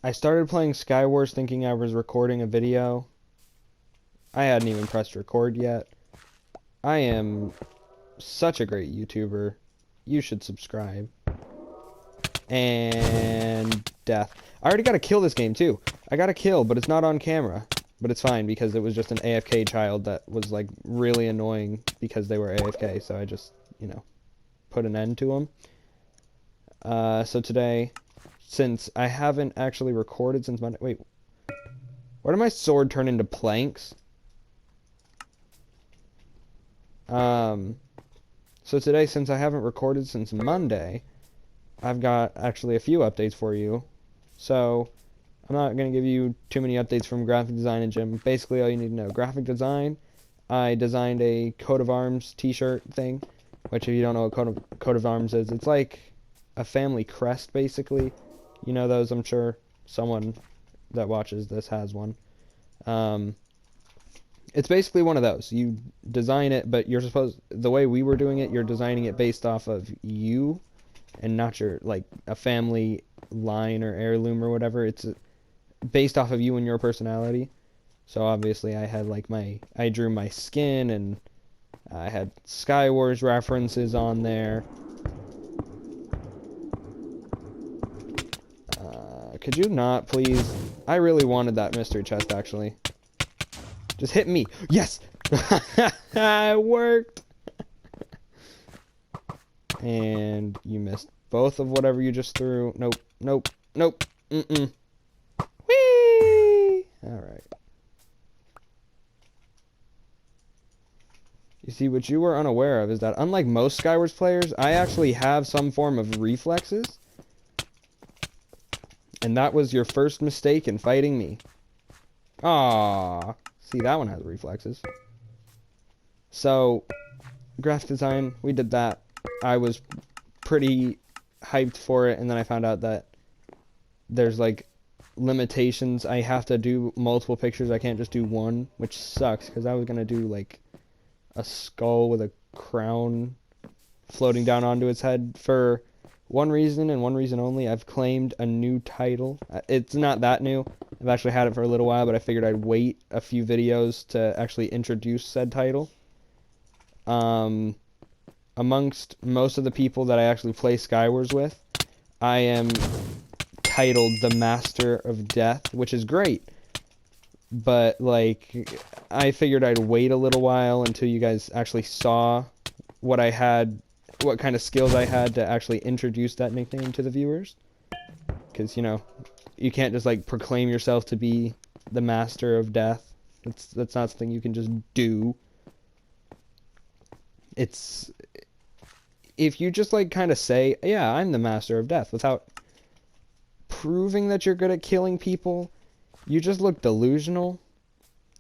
I started playing Skywars thinking I was recording a video. I hadn't even pressed record yet. I am such a great YouTuber. You should subscribe. And death. I already got a kill this game too. I got a kill, but it's not on camera. But it's fine because it was just an AFK child that was like really annoying because they were AFK. So I just, put an end to them. So today, since I haven't actually recorded since Monday. Wait. Why did my sword turn into planks? So today, since I haven't recorded since Monday, I've got actually a few updates for you. So I'm not going to give you too many updates from graphic design and gym. Basically, all you need to know. Graphic design, I designed a coat of arms t-shirt thing, which if you don't know what coat of arms is, it's like a family crest, basically. You know those, I'm sure. Someone that watches this has one. It's basically one of those. You design it, but you're supposed... The way we were doing it, you're designing it based off of you and not your, like, a family line or heirloom or whatever. It's based off of you and your personality. So obviously I had, like, I drew my skin, and I had Skywars references on there. Could you not, please? I really wanted that mystery chest, actually. Just hit me. Yes! It worked! And you missed both of whatever you just threw. Nope, nope, nope. Mm-mm. Whee! Alright. You see, what you were unaware of is that unlike most Skywars players, I actually have some form of reflexes. And that was your first mistake in fighting me. Aww. See, that one has reflexes. So, graphic design, we did that. I was pretty hyped for it, and then I found out that there's, like, limitations. I have to do multiple pictures. I can't just do one, which sucks, because I was going to do, like, a skull with a crown floating down onto its head for one reason and one reason only. I've claimed a new title. It's not that new. I've actually had it for a little while, but I figured I'd wait a few videos to actually introduce said title. Amongst most of the people that I actually play Skywars with, I am titled the Master of Death, which is great. But, like, I figured I'd wait a little while until you guys actually saw what I had, what kind of skills I had to actually introduce that nickname to the viewers. Because, you can't just, like, proclaim yourself to be the Master of Death. That's not something you can just do. It's... If you just, like, kind of say, yeah, I'm the Master of Death, without proving that you're good at killing people, you just look delusional.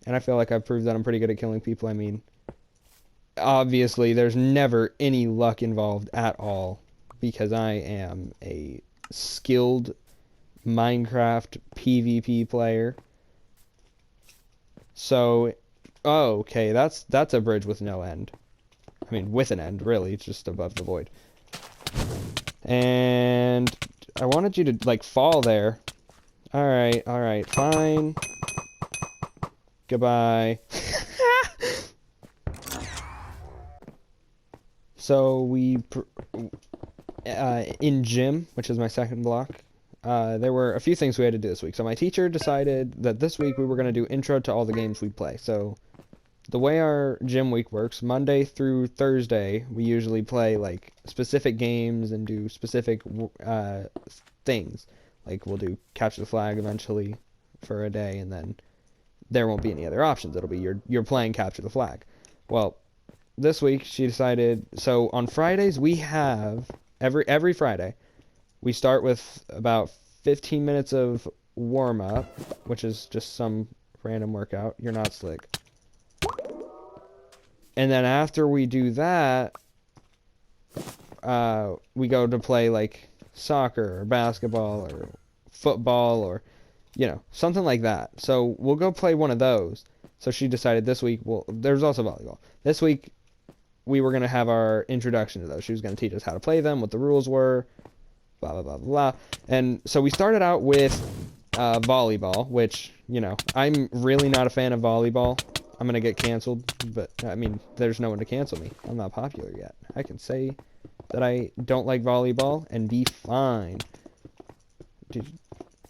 And I feel like I've proved that I'm pretty good at killing people. I mean, obviously, there's never any luck involved at all, because I am a skilled Minecraft PvP player. So, oh, okay, that's a bridge with no end. I mean, with an end, really. It's just above the void. And I wanted you to, like, fall there. Alright, fine. Goodbye. So, in gym, which is my second block, there were a few things we had to do this week. So my teacher decided that this week we were going to do intro to all the games we play. So the way our gym week works, Monday through Thursday, we usually play, like, specific games and do specific things. Like, we'll do capture the flag eventually for a day, and then there won't be any other options. It'll be you're playing capture the flag. Well, this week she decided, so on Fridays we have, every Friday, we start with about 15 minutes of warm-up, which is just some random workout. You're not slick. And then after we do that, we go to play, like, soccer or basketball or football or, something like that. So we'll go play one of those. So she decided this week, well, there's also volleyball. This week, we were going to have our introduction to those. She was going to teach us how to play them, what the rules were, blah, blah, blah, blah. And so we started out with volleyball, which, you know, I'm really not a fan of volleyball. I'm gonna get canceled, but, I mean, there's no one to cancel me. I'm not popular yet. I can say that I don't like volleyball and be fine.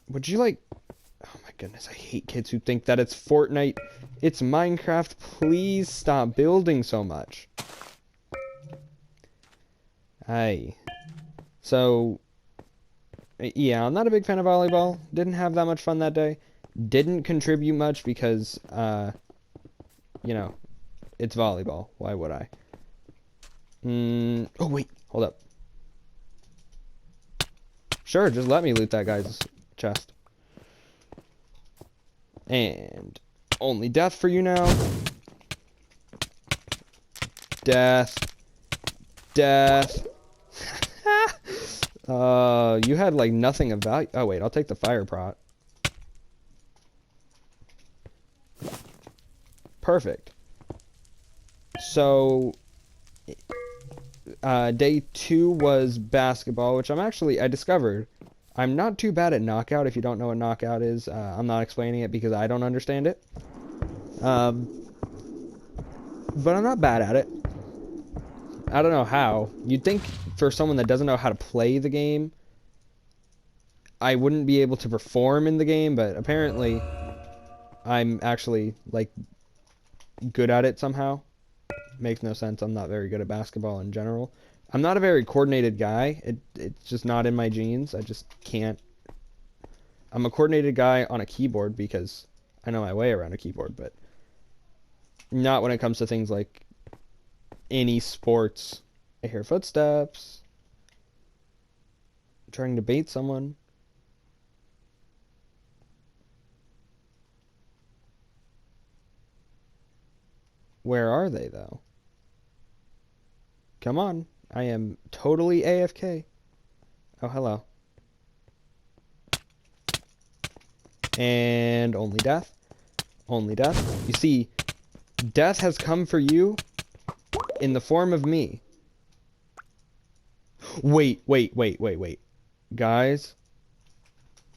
Would you like... Oh my goodness, I hate kids who think that it's Fortnite. It's Minecraft. Please stop building so much. Aye. So, yeah, I'm not a big fan of volleyball. Didn't have that much fun that day. Didn't contribute much because, you know, it's volleyball. Why would I? Oh, wait. Hold up. Sure, just let me loot that guy's chest. And only death for you now. Death. Death. You had like nothing of value. Oh wait, I'll take the fire prot. Perfect. So, day 2 was basketball, which I discovered I'm not too bad at knockout. If you don't know what knockout is, I'm not explaining it because I don't understand it. But I'm not bad at it. I don't know how. You'd think for someone that doesn't know how to play the game, I wouldn't be able to perform in the game, but apparently I'm actually, like, good at it somehow. Makes no sense. I'm not very good at basketball in general. I'm not a very coordinated guy. It's just not in my genes. I just can't. I'm a coordinated guy on a keyboard because I know my way around a keyboard, but not when it comes to things like any sports. I hear footsteps. I'm trying to bait someone. Where are they, though? Come on. I am totally AFK. Oh, hello. And only death. Only death. You see, death has come for you in the form of me. Wait. Guys,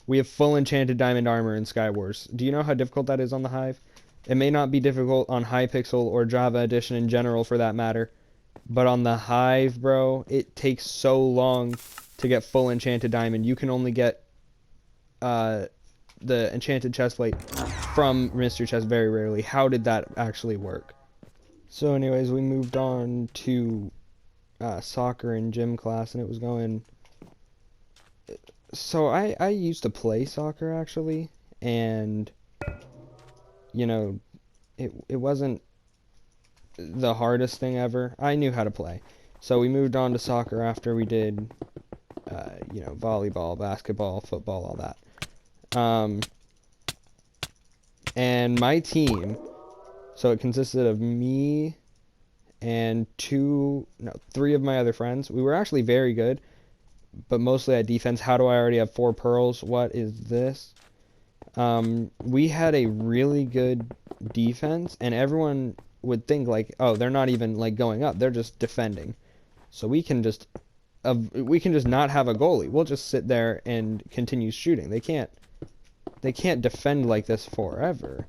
we have full enchanted diamond armor in Skywars. Do you know how difficult that is on the Hive? It may not be difficult on Hypixel or Java Edition in general for that matter, but on the Hive, bro, it takes so long to get full enchanted diamond. You can only get the enchanted chestplate from mystery chest very rarely. How did that actually work? So anyways, we moved on to soccer and gym class, and it was going... So I used to play soccer, actually, and, you know, it wasn't the hardest thing ever. I knew how to play. So we moved on to soccer after we did, you know, volleyball, basketball, football, all that. And my team, so it consisted of me and 3 of my other friends. We were actually very good, but mostly at defense. How do I already have 4 pearls? What is this? We had a really good defense, and everyone would think like, oh, they're not even like going up, they're just defending. So we can just not have a goalie. We'll just sit there and continue shooting. They can't defend like this forever.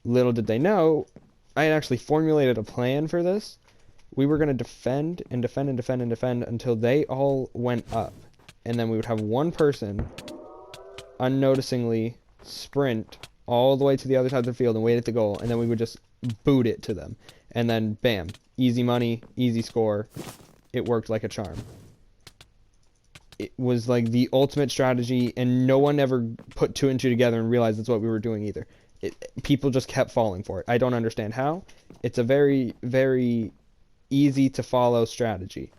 Little did they know, I had actually formulated a plan for this. We were going to defend and defend and defend and defend until they all went up. And then we would have one person unnoticingly sprint all the way to the other side of the field and wait at the goal. And then we would just boot it to them. And then, bam, easy money, easy score. It worked like a charm. It was like the ultimate strategy, and no one ever put 2 and 2 together and realized that's what we were doing either. People just kept falling for it. I don't understand how. It's a very, very easy to follow strategy.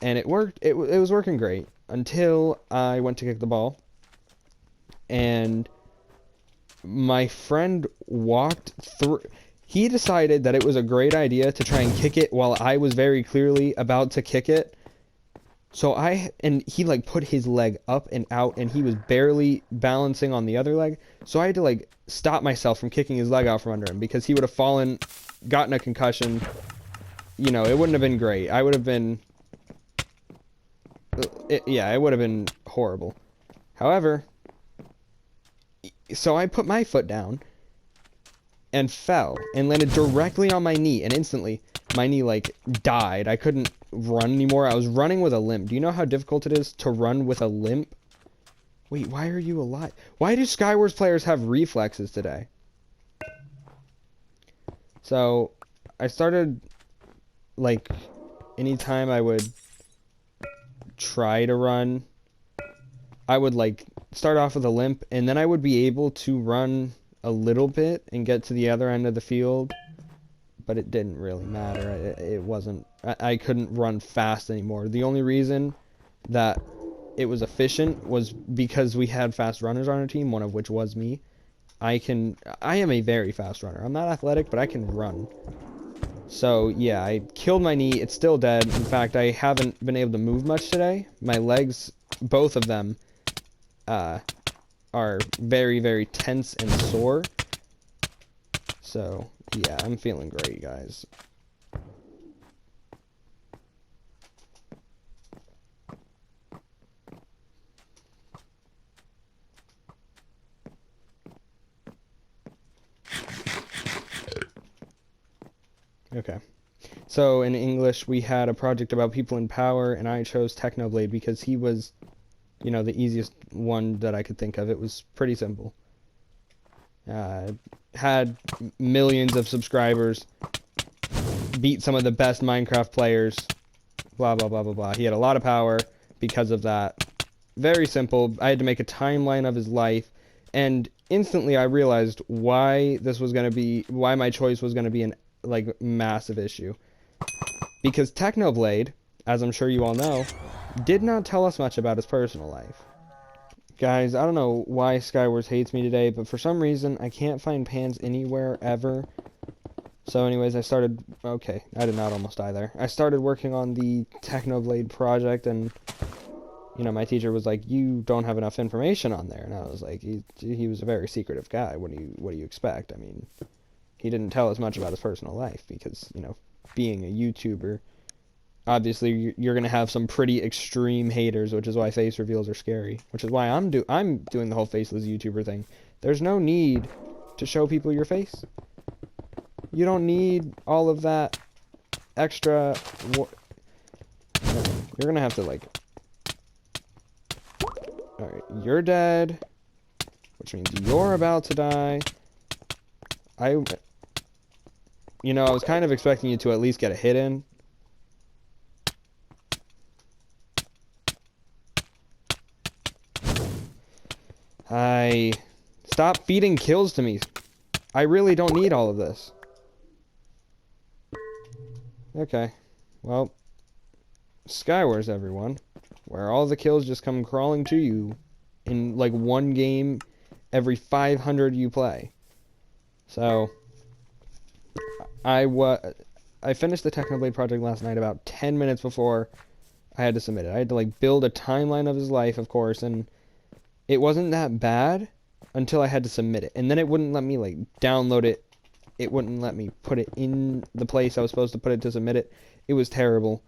And it worked. It was working great until I went to kick the ball. And my friend walked through. He decided that it was a great idea to try and kick it while I was very clearly about to kick it. So he like put his leg up and out, and he was barely balancing on the other leg. So I had to like stop myself from kicking his leg out from under him, because he would have fallen, gotten a concussion. You know, it wouldn't have been great. I would have been, it would have been horrible. However, So I put my foot down and fell and landed directly on my knee, and instantly my knee like died. I couldn't run anymore. I was running with a limp. Do you know how difficult it is to run with a limp? Wait, why are you alive? Why do Skywars players have reflexes today? So I started, like, anytime I would try to run, I would like start off with a limp, and then I would be able to run a little bit and get to the other end of the field, but it didn't really matter. It wasn't, I couldn't run fast anymore. The only reason that it was efficient was because we had fast runners on our team, one of which was me. I am a very fast runner. I'm not athletic, but I can run. So yeah, I killed my knee. It's still dead. In fact, I haven't been able to move much today. My legs, both of them, are very, very tense and sore. So yeah, I'm feeling great, guys. Okay. So in English, we had a project about people in power, and I chose Technoblade because he was, you know, the easiest one that I could think of. It was pretty simple. Had millions of subscribers, beat some of the best Minecraft players, blah, blah, blah, blah, blah. He had a lot of power because of that. Very simple. I had to make a timeline of his life, and instantly I realized why my choice was going to be an like massive issue. Because Technoblade, as I'm sure you all know, did not tell us much about his personal life. Guys, I don't know why Skywars hates me today, but for some reason I can't find pans anywhere ever. So anyways, okay, I did not almost die there. I started working on the Technoblade project, and you know, my teacher was like, "You don't have enough information on there." And I was like, he was a very secretive guy. What do you expect? I mean, he didn't tell us much about his personal life because, you know, being a YouTuber, obviously you're gonna have some pretty extreme haters, which is why face reveals are scary. Which is why I'm doing the whole faceless YouTuber thing. There's no need to show people your face. You don't need all of that extra. You're gonna have to like. All right, you're dead, which means you're about to die. You know, I was kind of expecting you to at least get a hit in. Stop feeding kills to me. I really don't need all of this. Okay. Well, Skywars, everyone. Where all the kills just come crawling to you in, like, one game every 500 you play. So, I finished the Technoblade project last night about 10 minutes before I had to submit it. I had to, like, build a timeline of his life, of course, and it wasn't that bad until I had to submit it. And then it wouldn't let me, like, download it. It wouldn't let me put it in the place I was supposed to put it to submit it. It was terrible.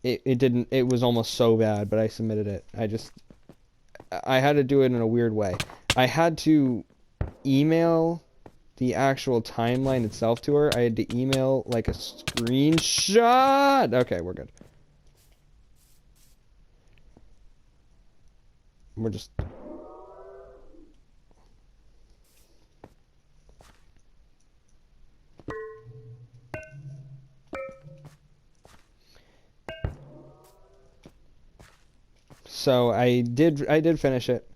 It was almost so bad, but I submitted it. I had to do it in a weird way. I had to email the actual timeline itself to her. I had to email, like, a screenshot. Okay, we're good. We're just... So I did finish it.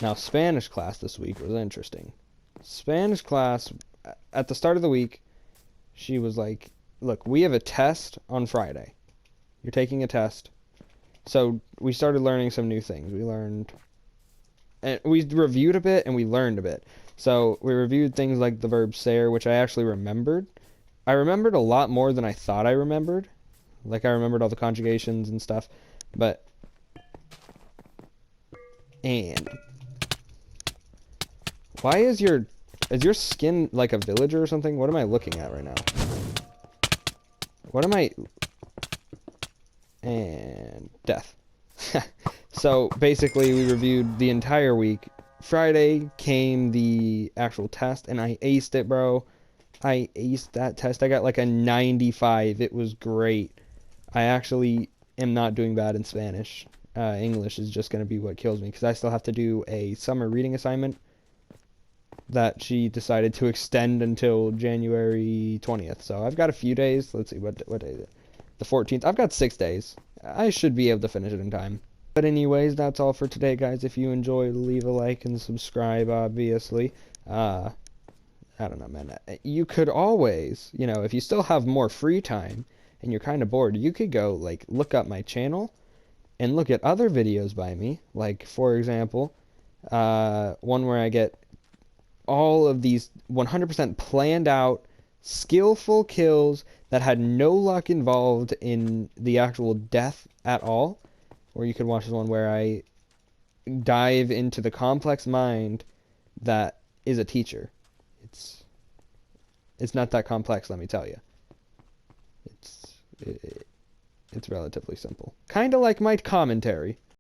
Now, Spanish class this week was interesting. Spanish class, at the start of the week, she was like, look, we have a test on Friday. You're taking a test. So we started learning some new things. We reviewed a bit and we learned a bit. So we reviewed things like the verb ser, which I actually remembered. I remembered a lot more than I thought I remembered. Like, I remembered all the conjugations and stuff. But... And why is your skin like a villager or something? What am I looking at right now? What am I... And death. So basically we reviewed the entire week, Friday came the actual test, and I aced it, bro. I aced that test. I got like a 95. It was great. I actually am not doing bad in Spanish. English is just going to be what kills me, because I still have to do a summer reading assignment that she decided to extend until January 20th. So I've got a few days. Let's see, what day is it? The 14th. I've got 6 days. I should be able to finish it in time. But anyways, that's all for today, guys. If you enjoyed, leave a like and subscribe, obviously. I don't know, man. You could always, if you still have more free time and you're kind of bored, you could go, like, look up my channel and look at other videos by me. Like, for example, one where I get all of these 100% planned out, skillful kills that had no luck involved in the actual death at all. Or you could watch this one where I dive into the complex mind that is a teacher. It's not that complex, let me tell you. It's relatively simple. Kind of like my commentary.